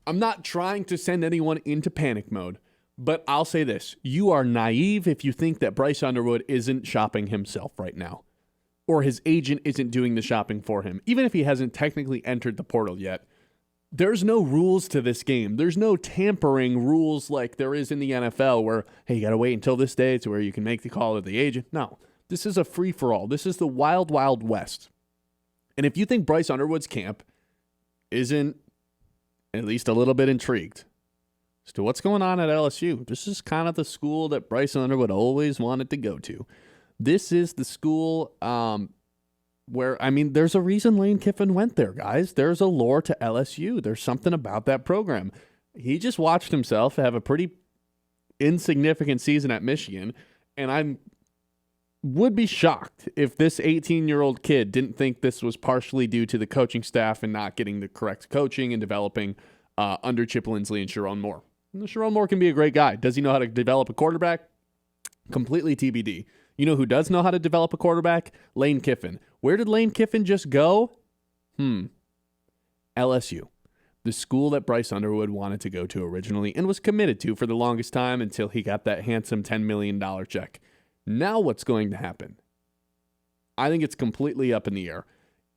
I'm not trying to send anyone into panic mode, but I'll say this. You are naive if you think that Bryce Underwood isn't shopping himself right now, or his agent isn't doing the shopping for him. Even if he hasn't technically entered the portal yet, there's no rules to this game. There's no tampering rules like there is in the NFL where, hey, you got to wait until this day to where you can make the call to the agent. No, this is a free-for-all. This is the wild, wild west. And if you think Bryce Underwood's camp isn't at least a little bit intrigued as to what's going on at LSU, this is kind of the school that Bryce Underwood always wanted to go to. This is the school where, I mean, there's a reason Lane Kiffin went there, guys. There's a lore to LSU. There's something about that program. He just watched himself have a pretty insignificant season at Michigan, and I would be shocked if this 18-year-old kid didn't think this was partially due to the coaching staff and not getting the correct coaching and developing under Chip Lindsey and Sherrone Moore. And Sherrone Moore can be a great guy. Does he know how to develop a quarterback? Completely TBD. You know who does know how to develop a quarterback? Lane Kiffin. Where did Lane Kiffin just go? LSU. The school that Bryce Underwood wanted to go to originally and was committed to for the longest time until he got that handsome $10 million check. Now what's going to happen? I think it's completely up in the air.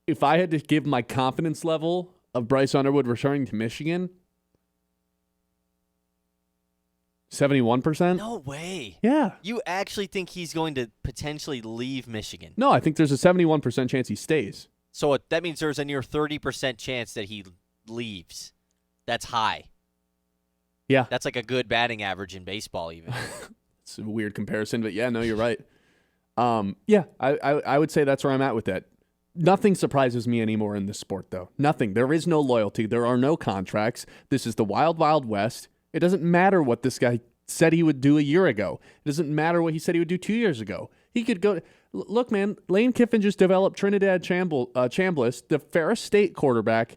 If I had to give my confidence level of Bryce Underwood returning to Michigan, 71%? No way. Yeah. You actually think he's going to potentially leave Michigan? No, I think there's a 71% chance he stays. So that means there's a near 30% chance that he leaves. That's high. Yeah. That's like a good batting average in baseball even. It's a weird comparison, but yeah, no, you're right. Yeah, I would say that's where I'm at with that. Nothing surprises me anymore in this sport, though. Nothing. There is no loyalty. There are no contracts. This is the wild, wild west. It doesn't matter what this guy said he would do a year ago. It doesn't matter what he said he would do 2 years ago. He could go. Look, man, Lane Kiffin just developed Trinidad Chambliss, the Ferris State quarterback,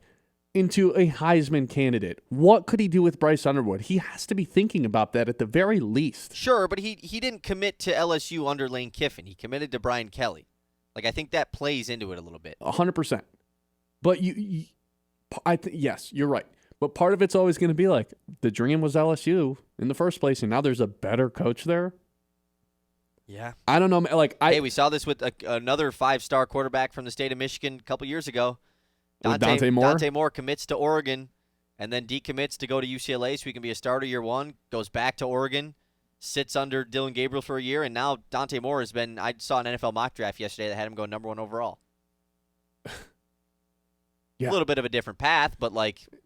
into a Heisman candidate. What could he do with Bryce Underwood? He has to be thinking about that at the very least. Sure, but he didn't commit to LSU under Lane Kiffin. He committed to Brian Kelly. Like, I think that plays into it a little bit. 100%. But yes, you're right. But part of it's always going to be like, the dream was LSU in the first place, and now there's a better coach there. Yeah. I don't know. Like, hey, we saw this with another 5-star quarterback from the state of Michigan a couple years ago. Dante Moore? Dante Moore commits to Oregon and then decommits to go to UCLA so he can be a starter year one, goes back to Oregon, sits under Dylan Gabriel for a year, and now Dante Moore has been – I saw an NFL mock draft yesterday that had him go number 1 overall. Yeah. A little bit of a different path, but like –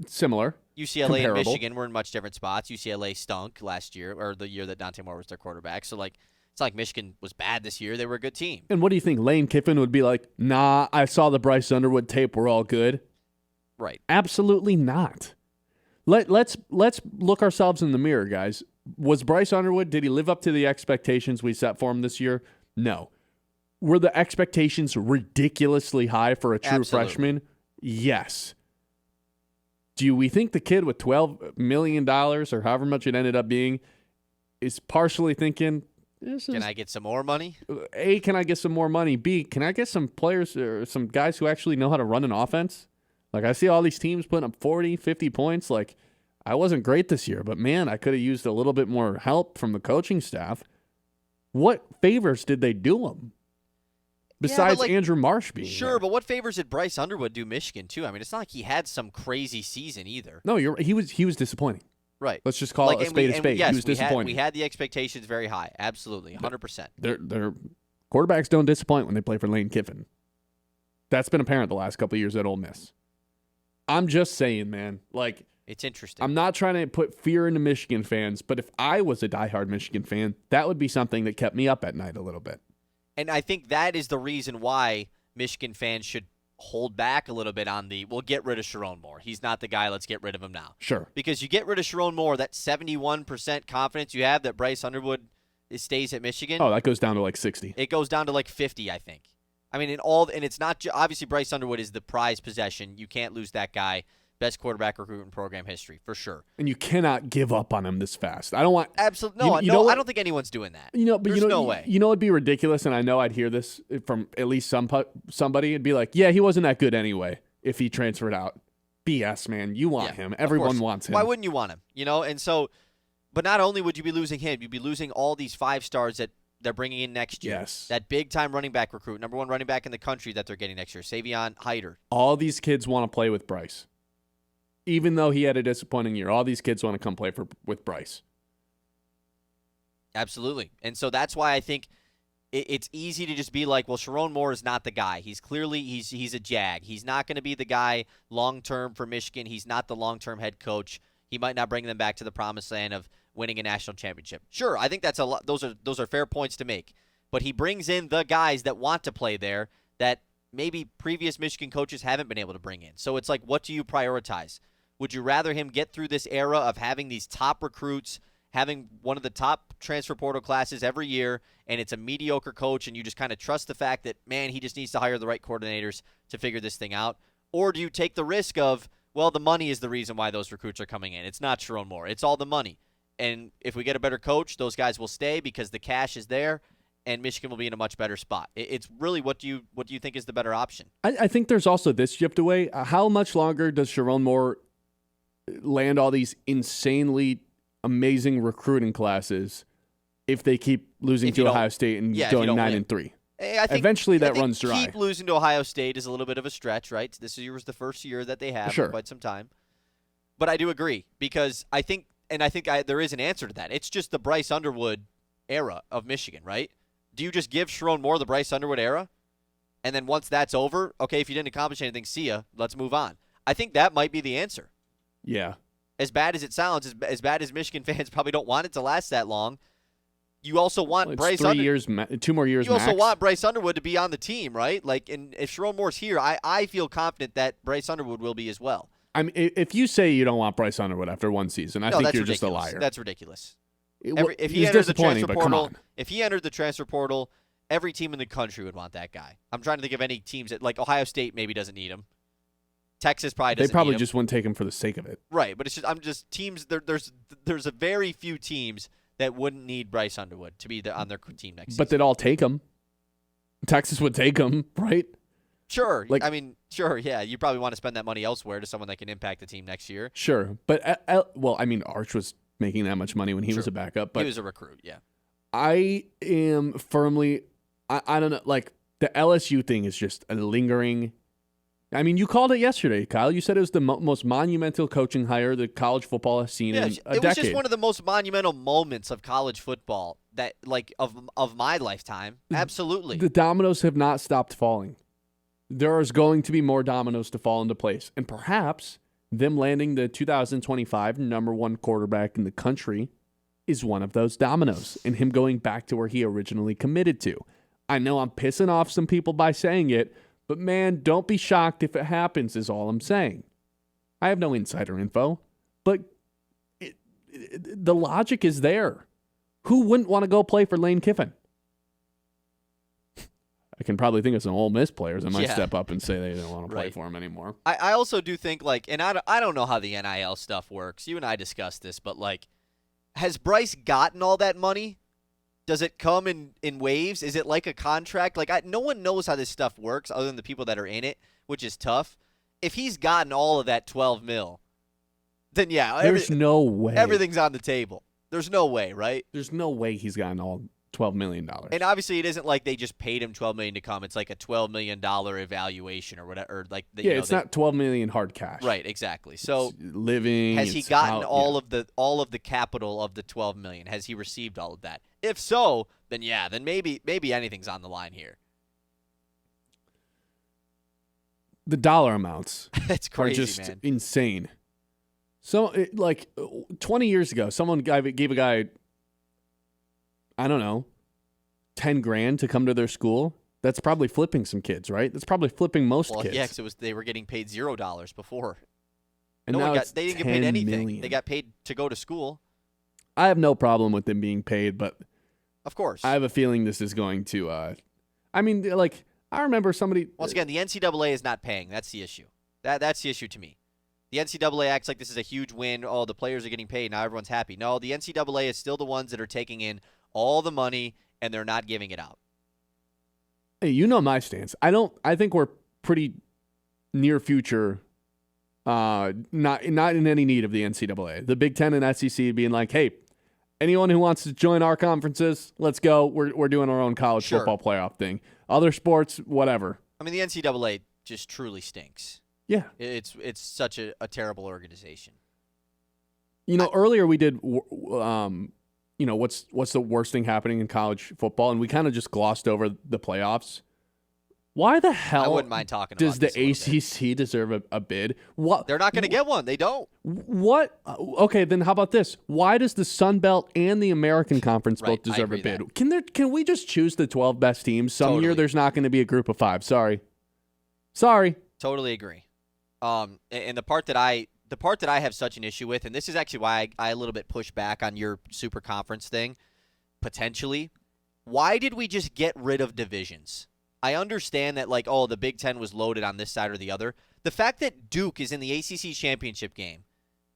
similar. UCLA comparable. and Michigan were in much different spots. UCLA stunk last year, or the year that Dante Moore was their quarterback. So, like, it's not like Michigan was bad this year. They were a good team. And what do you think? Lane Kiffin would be like, nah, I saw the Bryce Underwood tape. We're all good. Right. Absolutely not. Let's look ourselves in the mirror, guys. Was Bryce Underwood, did he live up to the expectations we set for him this year? No. Were the expectations ridiculously high for a true Absolutely. freshman? Yes. Do we think the kid with $12 million or however much it ended up being is partially thinking, Can I get some more money? A, can I get some more money? B, can I get some players or some guys who actually know how to run an offense? Like, I see all these teams putting up 40, 50 points. Like, I wasn't great this year, but, man, I could have used a little bit more help from the coaching staff. What favors did they do him? Besides Andrew Marsh being Sure, there. but what favors did Bryce Underwood do Michigan, too? I mean, it's not like he had some crazy season either. No, he was disappointing. Right. Let's just call it a spade a spade. Yes, he was disappointing. We had the expectations very high. Absolutely, 100%. Their quarterbacks don't disappoint when they play for Lane Kiffin. That's been apparent the last couple of years at Ole Miss. I'm just saying, man. Like, it's interesting. I'm not trying to put fear into Michigan fans, but if I was a diehard Michigan fan, that would be something that kept me up at night a little bit. And I think that is the reason why Michigan fans should hold back a little bit on we'll get rid of Sherrone Moore. He's not the guy, let's get rid of him now. Sure. Because you get rid of Sherrone Moore, that 71% confidence you have that Bryce Underwood stays at Michigan. Oh, that goes down to like 60. It goes down to like 50, I think. I mean, and it's not obviously Bryce Underwood is the prized possession. You can't lose that guy. Best quarterback recruit in program history, for sure. And you cannot give up on him this fast. I don't want... Absolutely. No, I don't think anyone's doing that. There's no way. You know it'd be ridiculous, and I know I'd hear this from at least somebody. It'd be like, yeah, he wasn't that good anyway if he transferred out. BS, man. You want him. Of Everyone course. wants him. Why wouldn't you want him? And so, but not only would you be losing him, you'd be losing all these 5-stars that they're bringing in next year. Yes. That big-time running back recruit, number 1 running back in the country that they're getting next year, Savion Hyder. All these kids want to play with Bryce. Even though he had a disappointing year, all these kids want to come play with Bryce. Absolutely. And so that's why I think it's easy to just be like, well, Sherrone Moore is not the guy. He's clearly he's a Jag. He's not going to be the guy long-term for Michigan. He's not the long-term head coach. He might not bring them back to the promised land of winning a national championship. Sure, I think that's a lot. Those are fair points to make. But he brings in the guys that want to play there that maybe previous Michigan coaches haven't been able to bring in. So it's like, what do you prioritize? Would you rather him get through this era of having these top recruits, having one of the top transfer portal classes every year, and it's a mediocre coach, and you just kind of trust the fact that, man, he just needs to hire the right coordinators to figure this thing out? Or do you take the risk of, well, the money is the reason why those recruits are coming in. It's not Sherrone Moore. It's all the money. And if we get a better coach, those guys will stay because the cash is there, and Michigan will be in a much better spot. It's really what do you think is the better option? I think there's also this shift away. How much longer does Sherrone Moore land all these insanely amazing recruiting classes if they keep losing to Ohio State and going 9-3? I think, eventually that runs dry. Keep losing to Ohio State is a little bit of a stretch, right? This year was the first year that they have in quite some time. But I do agree because I think there is an answer to that. It's just the Bryce Underwood era of Michigan, right? Do you just give Sherrone Moore the Bryce Underwood era? And then once that's over, okay, if you didn't accomplish anything, see ya. Let's move on. I think that might be the answer. Yeah. As bad as it sounds, as bad as Michigan fans probably don't want it to last that long, you also want Bryce Underwood. 2 more years. You also want Bryce Underwood to be on the team, right? Like, and if Sherrone Moore's here, I feel confident that Bryce Underwood will be as well. I mean, if you say you don't want Bryce Underwood after one season, I think you're ridiculous. just a liar. That's ridiculous. If he entered the transfer portal, every team in the country would want that guy. I'm trying to think of any teams that, like, Ohio State maybe doesn't need him. Texas probably doesn't. They probably need him. just wouldn't take him for the sake of it. Right, but I'm just teams. There's a very few teams that wouldn't need Bryce Underwood to be on their team next season. But they'd all take him. Texas would take him, right? Sure. Sure, yeah. You probably want to spend that money elsewhere to someone that can impact the team next year. Sure. But, Arch was making that much money when he was a backup. But he was a recruit, yeah. I am firmly, I don't know, like, the LSU thing is just a lingering. I mean, you called it yesterday, Kyle. You said it was the most monumental coaching hire that college football has seen in a decade. It was just one of the most monumental moments of college football that, like, of my lifetime. Absolutely. The dominoes have not stopped falling. There is going to be more dominoes to fall into place. And perhaps them landing the 2025 number 1 quarterback in the country is one of those dominoes, and him going back to where he originally committed to. I know I'm pissing off some people by saying it, but man, don't be shocked if it happens is all I'm saying. I have no insider info, but the logic is there. Who wouldn't want to go play for Lane Kiffin? I can probably think of some Ole Miss players that might step up and say they don't want to play for him anymore. I also do think, like, and I don't know how the NIL stuff works. You and I discussed this, but, like, has Bryce gotten all that money? Does it come in waves? Is it like a contract? Like, no one knows how this stuff works other than the people that are in it, which is tough. If he's gotten all of that $12 million, then yeah. There's no way. Everything's on the table. There's no way, right? There's no way he's gotten all $12 million. And obviously it isn't like they just paid him $12 million to come. It's like a $12 million evaluation or whatever. Or like it's not $12 million hard cash. Right, exactly. So it's living. Has he gotten all of the capital of the $12 million? Has he received all of that? If so, then maybe anything's on the line here. The dollar amounts it's crazy, are just man. insane. So, 20 years ago, someone gave a guy, I don't know, $10,000 to come to their school. That's probably flipping some kids, right? That's probably flipping most kids. Yeah, because they were getting paid $0 before. And they didn't get paid anything. Million. They got paid to go to school. I have no problem with them being paid, but of course, I have a feeling this is going to. I remember somebody. Once again, the NCAA is not paying. That's the issue. That's the issue to me. The NCAA acts like this is a huge win. Oh, the players are getting paid. Now everyone's happy. No, the NCAA is still the ones that are taking in all the money, and they're not giving it out. Hey, you know my stance. I think we're pretty near future Not in any need of the NCAA. The Big Ten and SEC being like, hey, anyone who wants to join our conferences, let's go. We're doing our own college football playoff thing. Other sports, whatever. I mean, the NCAA just truly stinks. Yeah. It's such a terrible organization. Earlier we did, what's the worst thing happening in college football, and we kind of just glossed over the playoffs. Why the hell I wouldn't mind talking does about the this a little ACC deserve a bid? What? They're not going to get one. They don't. What? Okay, then how about this? Why does the Sun Belt and the American Conference both deserve a bid? That. Can we just choose the 12 best teams? Some Totally. year there's not going to be a group of 5. Sorry. Totally agree. And the part that I have such an issue with, and this is actually why I a little bit push back on your super conference thing, potentially. Why did we just get rid of divisions? I understand that, the Big Ten was loaded on this side or the other. The fact that Duke is in the ACC championship game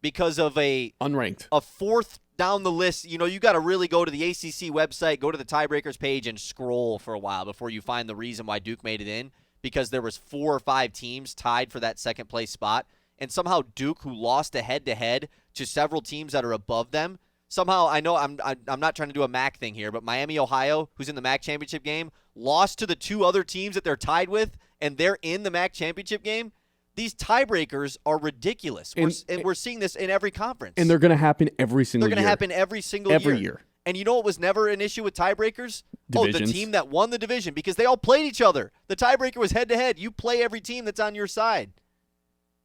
because of unranked, a fourth down the list, you got to really go to the ACC website, go to the tiebreakers page, and scroll for a while before you find the reason why Duke made it in, because there was 4 or 5 teams tied for that second place spot, and somehow Duke, who lost a head-to-head to several teams that are above them, somehow, I know I'm not trying to do a MAC thing here, but Miami, Ohio, who's in the MAC championship game, lost to the 2 other teams that they're tied with, and they're in the MAC championship game. These tiebreakers are ridiculous. We're seeing this in every conference. And they're going to happen every single year. They're going to happen every single year. Every year. And you know what was never an issue with tiebreakers? Divisions. Oh, the team that won the division, because they all played each other. The tiebreaker was head-to-head. You play every team that's on your side.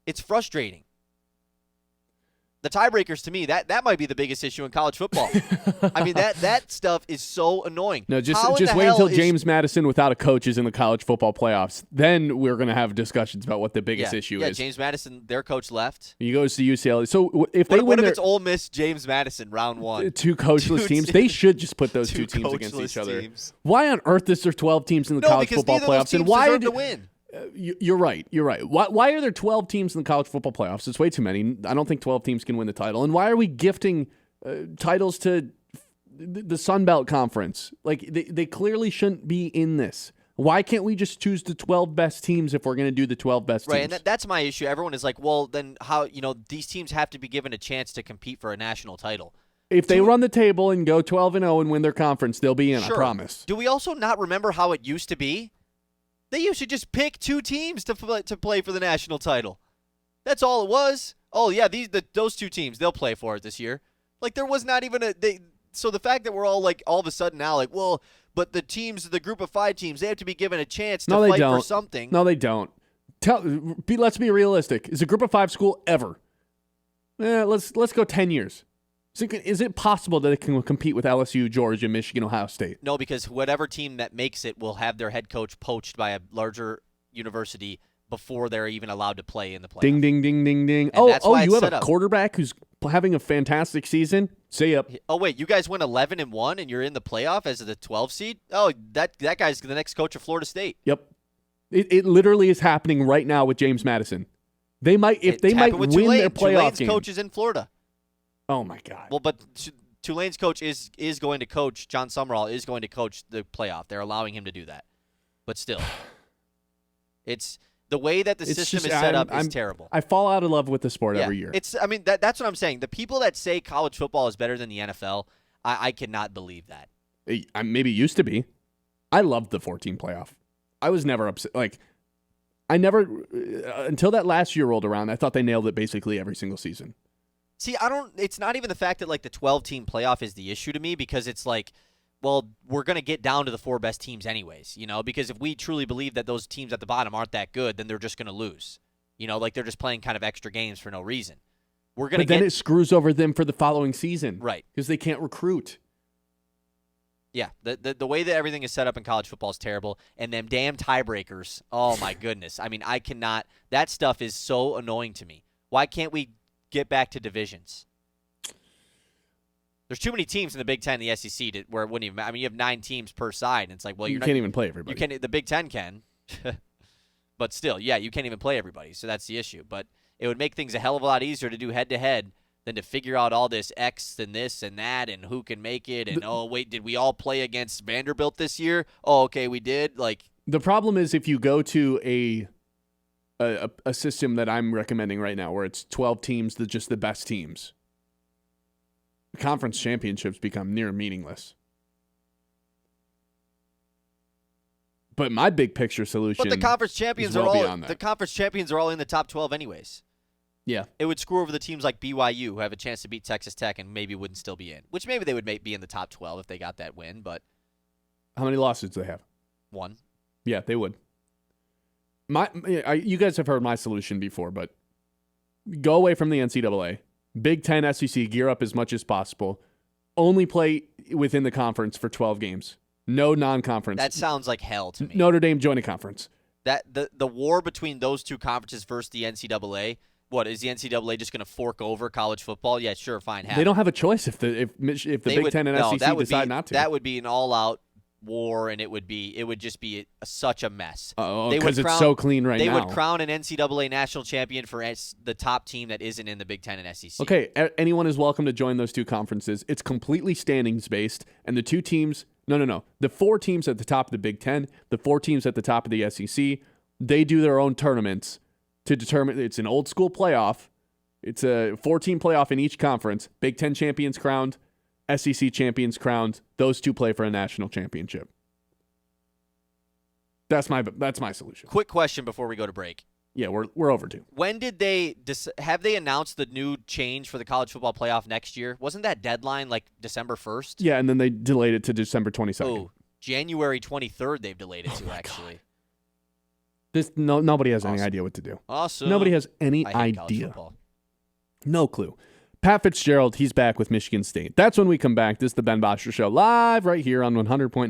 It's frustrating. The tiebreakers, to me, that might be the biggest issue in college football. I mean, that stuff is so annoying. No, just wait until James Madison without a coach is in the college football playoffs. Then we're going to have discussions about what the biggest issue is. Yeah, James Madison, their coach left. He goes to UCLA. So if they win, what if it's Ole Miss, James Madison, round 1? 2 coachless teams. They should just put those 2 teams against each other. Teams. Why on earth is there 12 teams in the college football playoffs? And why deserve to win? You're right. Why are there 12 teams in the college football playoffs? It's way too many. I don't think 12 teams can win the title. And why are we gifting titles to the Sun Belt Conference? They clearly shouldn't be in this. Why can't we just choose the 12 best teams if we're going to do the 12 best teams? Right, and that's my issue. Everyone is like, well, then how, these teams have to be given a chance to compete for a national title. If they run the table and go 12-0 and win their conference, they'll be in, sure. I promise. Do we also not remember how it used to be? They used to just pick 2 teams to play for the national title. That's all it was. Oh, yeah, those 2 teams, they'll play for it this year. There was not even so the fact that we're all all of a sudden now well, but the group of 5 teams, they have to be given a chance to fight for something. No, they don't. Let's be realistic. Is a group of 5 school ever? Let's go 10 years. Is it possible that it can compete with LSU, Georgia, Michigan, Ohio State? No, because whatever team that makes it will have their head coach poached by a larger university before they're even allowed to play in the playoffs. Ding, ding, ding, ding, ding. And you have a quarterback who's having a fantastic season? See ya. Oh, wait, you guys went 11-1 and you're in the playoff as the 12 seed? Oh, that guy's the next coach of Florida State. Yep. It literally is happening right now with James Madison. They might win their playoff Tulane's game. coach is in Florida. Oh, my God. Well, but Tulane's coach is going to coach, John Summerall is going to coach the playoff. They're allowing him to do that. But still, it's the way that the system is set up is terrible. I fall out of love with the sport every year. That's what I'm saying. The people that say college football is better than the NFL, I cannot believe that. Maybe it used to be. I loved the 14 playoff. I was never upset. Until that last year rolled around, I thought they nailed it basically every single season. See, it's not even the fact that the 12-team playoff is the issue to me, because it's well, we're going to get down to the 4 best teams anyways, because if we truly believe that those teams at the bottom aren't that good, then they're just going to lose. They're just playing kind of extra games for no reason. But then it screws over them for the following season. Right. Because they can't recruit. Yeah, the way that everything is set up in college football is terrible, and them damn tiebreakers, oh my goodness. I mean, I cannot – that stuff is so annoying to me. Why can't we get back to divisions? There's too many teams in the Big Ten and the SEC where it wouldn't even – I mean, you have 9 teams per side, and it's well, you can't even play everybody. The Big Ten can, but still, yeah, you can't even play everybody, so that's the issue. But it would make things a hell of a lot easier to do head-to-head than to figure out all this X and this and that and who can make it and, oh, wait, did we all play against Vanderbilt this year? Oh, okay, we did. The problem is if you go to a a system that I'm recommending right now where it's 12 teams, just the best teams. Conference championships become near meaningless. But my big picture solution. But the conference champions is are well all beyond that. the conference champions are all in the top 12 anyways. Yeah. It would screw over the teams like BYU who have a chance to beat Texas Tech and maybe wouldn't still be in. Which maybe they would be in the top 12 if they got that win, but How many losses do they have? 1. Yeah, they would. You guys have heard my solution before, but go away from the NCAA. Big Ten, SEC, gear up as much as possible. Only play within the conference for 12 games. No non-conference. That sounds like hell to me. Notre Dame join a conference. That the war between those two conferences versus the NCAA. What is the NCAA just going to fork over college football? Yeah, sure, fine. They don't have a choice if the Big Ten and SEC decide not to. That would be an all-out war, and it would just be such a mess. Because it's so clean right now. They would crown an NCAA national champion for the top team that isn't in the Big Ten and SEC. Okay, anyone is welcome to join those two conferences. It's completely standings-based, and the two teams... No. The 4 teams at the top of the Big Ten, the 4 teams at the top of the SEC, they do their own tournaments to determine. It's an old school playoff. It's a 4-team playoff in each conference. Big Ten champions crowned, SEC champions crowned. Those two play for a national championship. That's my solution. Quick question before we go to break. Yeah, we're overdue. When did they have they announced the new change for the college football playoff next year? Wasn't that deadline like December 1st? Yeah, and then they delayed it to December 22nd. Oh, January 23rd they've delayed it to actually. Nobody has any idea what to do. Awesome. Nobody has any idea. No clue. Pat Fitzgerald, he's back with Michigan State. That's when we come back. This is the Ben Bosscher Show, live right here on 100.9.